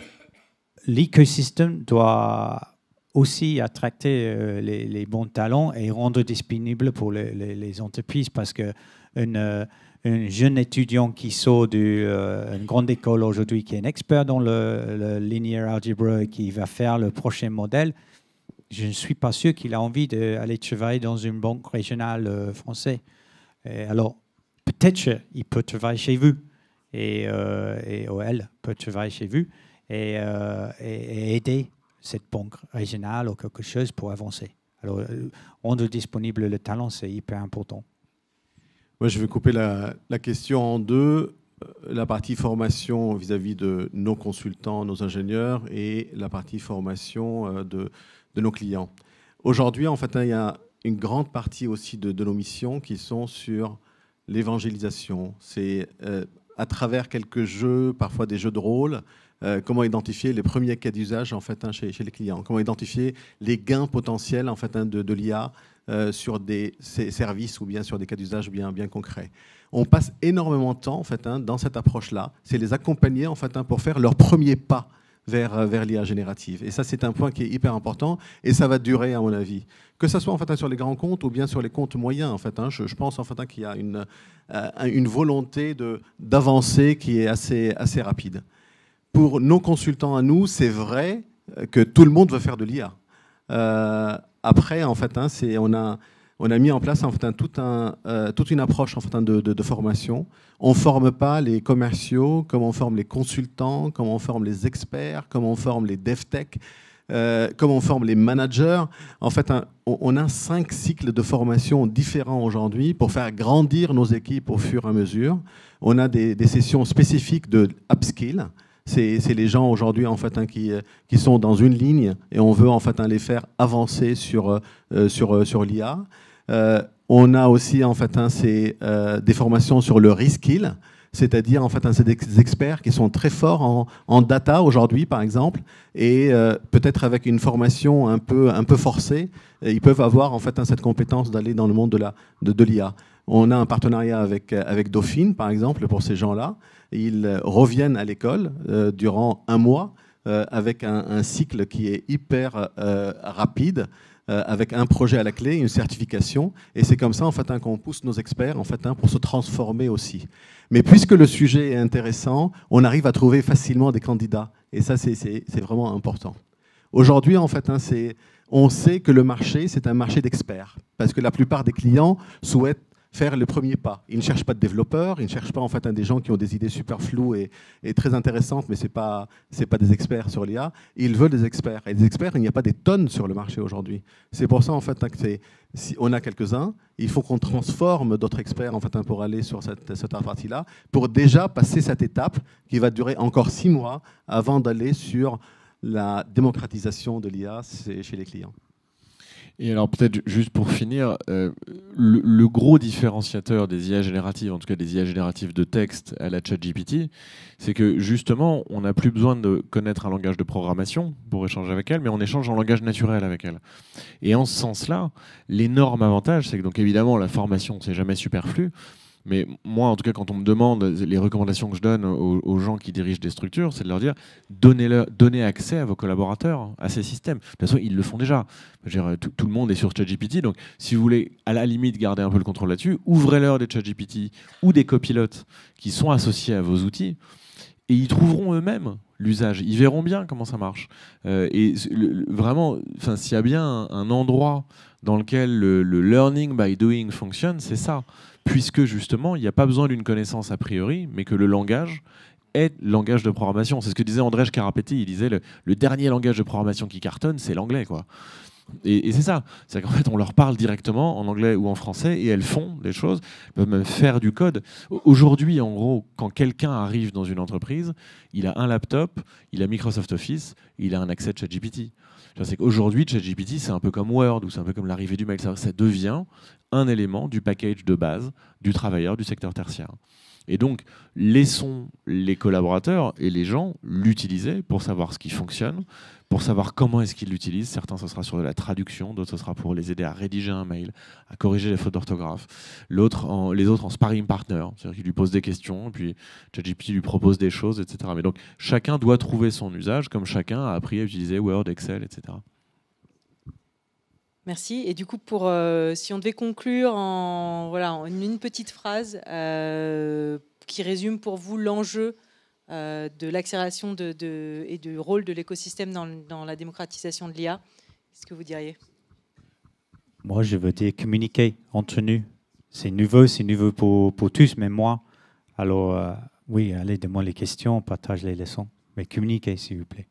l'écosystème doit aussi attracter les bons talents et rendre disponible pour les entreprises, parce qu'un jeune étudiant qui sort d'une grande école aujourd'hui, qui est un expert dans le linear algebra et qui va faire le prochain modèle, je ne suis pas sûr qu'il a envie d'aller travailler dans une banque régionale française. Alors, peut-être qu'il peut travailler chez vous. Et elle peut travailler chez vous et aider cette banque régionale ou quelque chose pour avancer. Alors, rendre disponible le talent, c'est hyper important. Moi, je vais couper la question en deux. La partie formation vis-à-vis de nos consultants, nos ingénieurs, et la partie formation de nos clients. Aujourd'hui, en fait, il y a une grande partie aussi de nos missions qui sont sur l'évangélisation. C'est à travers quelques jeux, parfois des jeux de rôle, comment identifier les premiers cas d'usage en fait, chez les clients, comment identifier les gains potentiels en fait, de l'IA sur des services ou bien sur des cas d'usage bien concrets. On passe énormément de temps en fait, dans cette approche-là, c'est les accompagner en fait, pour faire leur premier pas vers l'IA générative. Et ça, c'est un point qui est hyper important et ça va durer, à mon avis. Que ce soit en fait, sur les grands comptes ou bien sur les comptes moyens. En fait, je pense en fait, qu'il y a une volonté d'avancer qui est assez rapide. Pour nos consultants à nous, c'est vrai que tout le monde veut faire de l'IA. Après, en fait, on a mis en place en fait, toute une approche en fait, de formation. On ne forme pas les commerciaux comme on forme les consultants, comme on forme les experts, comme on forme les dev-tech, comme on forme les managers. En fait, on a 5 cycles de formation différents aujourd'hui pour faire grandir nos équipes au fur et à mesure. On a des sessions spécifiques de upskill. C'est les gens aujourd'hui en fait, qui sont dans une ligne et on veut en fait, les faire avancer sur l'IA. On a aussi en fait, des formations sur le reskill, c'est-à-dire en fait, c'est des experts qui sont très forts en data aujourd'hui par exemple, et peut-être avec une formation un peu forcée, ils peuvent avoir en fait, cette compétence d'aller dans le monde de l'IA. On a un partenariat avec Dauphine par exemple pour ces gens-là. Ils reviennent à l'école durant 1 mois avec un cycle qui est hyper rapide, avec un projet à la clé, une certification. Et c'est comme ça en fait, qu'on pousse nos experts en fait, pour se transformer aussi. Mais puisque le sujet est intéressant, on arrive à trouver facilement des candidats. Et ça, c'est vraiment important. Aujourd'hui, en fait, on sait que le marché, c'est un marché d'experts. Parce que la plupart des clients souhaitent faire le premier pas. Ils ne cherchent pas de développeurs, ils ne cherchent pas en fait, des gens qui ont des idées super floues et très intéressantes, mais ce n'est pas des experts sur l'IA. Ils veulent des experts. Et des experts, il n'y a pas des tonnes sur le marché aujourd'hui. C'est pour ça en fait, que si on a quelques-uns, il faut qu'on transforme d'autres experts en fait, pour aller sur cette partie-là, pour déjà passer cette étape qui va durer encore 6 mois avant d'aller sur la démocratisation de l'IA chez les clients. Et alors peut-être juste pour finir, le gros différenciateur des IA génératives, en tout cas des IA génératives de texte à la ChatGPT, c'est que justement, on n'a plus besoin de connaître un langage de programmation pour échanger avec elle, mais on échange en langage naturel avec elle. Et en ce sens-là, l'énorme avantage, c'est que donc évidemment la formation, c'est jamais superflu. Mais moi, en tout cas, quand on me demande les recommandations que je donne aux gens qui dirigent des structures, c'est de leur dire donnez accès à vos collaborateurs à ces systèmes. De toute façon, ils le font déjà. Je veux dire, tout le monde est sur ChatGPT, donc si vous voulez, à la limite, garder un peu le contrôle là-dessus, ouvrez-leur des ChatGPT ou des copilotes qui sont associés à vos outils, et ils trouveront eux-mêmes l'usage. Ils verront bien comment ça marche. Vraiment, s'il y a bien un endroit dans lequel le learning by doing fonctionne, c'est ça. Puisque justement, il n'y a pas besoin d'une connaissance a priori, mais que le langage est le langage de programmation. C'est ce que disait Andrej Karapeti. Il disait le dernier langage de programmation qui cartonne, c'est l'anglais, quoi. Et c'est ça. C'est qu'en fait, on leur parle directement en anglais ou en français et elles font des choses. Elles peuvent même faire du code. Aujourd'hui, en gros, quand quelqu'un arrive dans une entreprise, il a un laptop, il a Microsoft Office, il a un accès de ChatGPT. C'est qu'aujourd'hui, ChatGPT, c'est un peu comme Word ou c'est un peu comme l'arrivée du mail. Ça devient un élément du package de base du travailleur du secteur tertiaire. Et donc, laissons les collaborateurs et les gens l'utiliser pour savoir ce qui fonctionne, pour savoir comment est-ce qu'ils l'utilisent. Certains, ce sera sur de la traduction, d'autres, ce sera pour les aider à rédiger un mail, à corriger les fautes d'orthographe. Les autres en sparring partner, c'est-à-dire qu'ils lui posent des questions, et puis ChatGPT lui propose des choses, etc. Mais donc, chacun doit trouver son usage, comme chacun a appris à utiliser Word, Excel, etc. Merci. Et du coup, si on devait conclure en une petite phrase qui résume pour vous l'enjeu de l'accélération et du rôle de l'écosystème dans la démocratisation de l'IA, qu'est-ce que vous diriez? Moi, je veux dire communiquer entre nous. C'est nouveau pour tous, même moi. Alors, oui, allez, donne-moi les questions, partage les leçons. Mais communiquez, s'il vous plaît.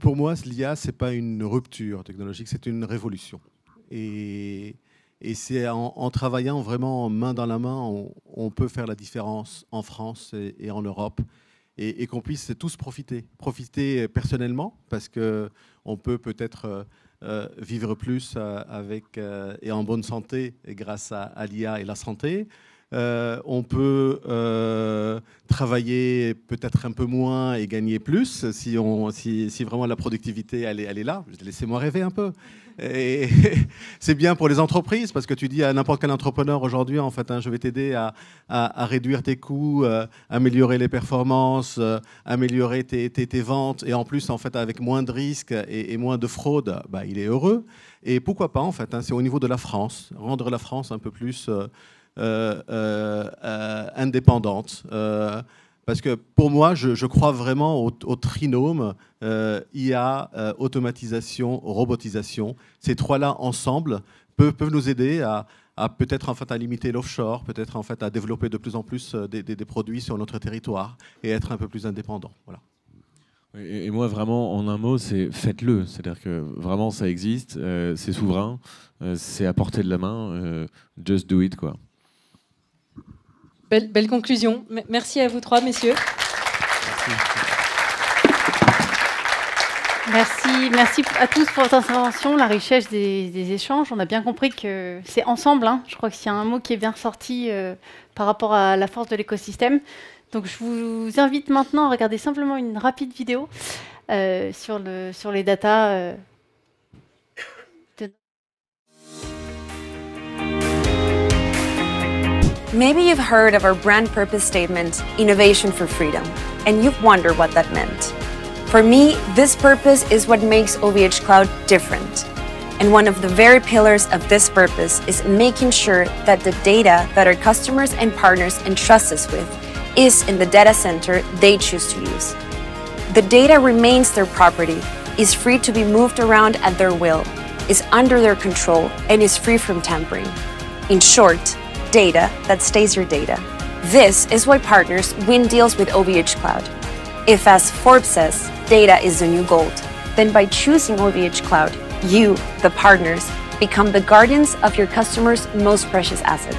Pour moi, l'IA, ce n'est pas une rupture technologique, c'est une révolution. Et c'est en travaillant vraiment main dans la main, on peut faire la différence en France et en Europe. Et qu'on puisse tous profiter. Profiter personnellement, parce qu'on peut peut-être vivre plus et en bonne santé grâce à l'IA et la santé. On peut travailler peut-être un peu moins et gagner plus si vraiment la productivité elle est là. Laissez-moi rêver un peu. Et c'est bien pour les entreprises parce que tu dis à n'importe quel entrepreneur aujourd'hui, en fait, je vais t'aider à réduire tes coûts, améliorer les performances, améliorer tes ventes et en plus en fait avec moins de risques et moins de fraude, il est heureux. Et pourquoi pas en fait, c'est au niveau de la France, rendre la France un peu plus indépendante. Parce que pour moi, je crois vraiment au trinôme IA, automatisation, robotisation. Ces trois-là ensemble peuvent nous aider à peut-être en fait à limiter l'offshore, peut-être en fait à développer de plus en plus des produits sur notre territoire et être un peu plus indépendant. Voilà. Et moi, vraiment, en un mot, c'est faites-le. C'est-à-dire que vraiment, ça existe, c'est souverain, c'est à portée de la main, just do it, quoi. Belle conclusion. Merci à vous trois, messieurs. Merci à tous pour votre intervention, la richesse des échanges. On a bien compris que c'est ensemble. Je crois que s'il y a un mot qui est bien ressorti par rapport à la force de l'écosystème. Donc je vous invite maintenant à regarder simplement une rapide vidéo sur les datas. Maybe you've heard of our brand purpose statement, Innovation for Freedom, and you've wondered what that meant. For me, this purpose is what makes OVH Cloud different. And one of the very pillars of this purpose is making sure that the data that our customers and partners entrust us with is in the data center they choose to use. The data remains their property, is free to be moved around at their will, is under their control, and is free from tampering. In short, data that stays your data. This is why partners win deals with OVH Cloud. If, as Forbes says, data is the new gold, then by choosing OVH Cloud, you, the partners, become the guardians of your customers' most precious asset.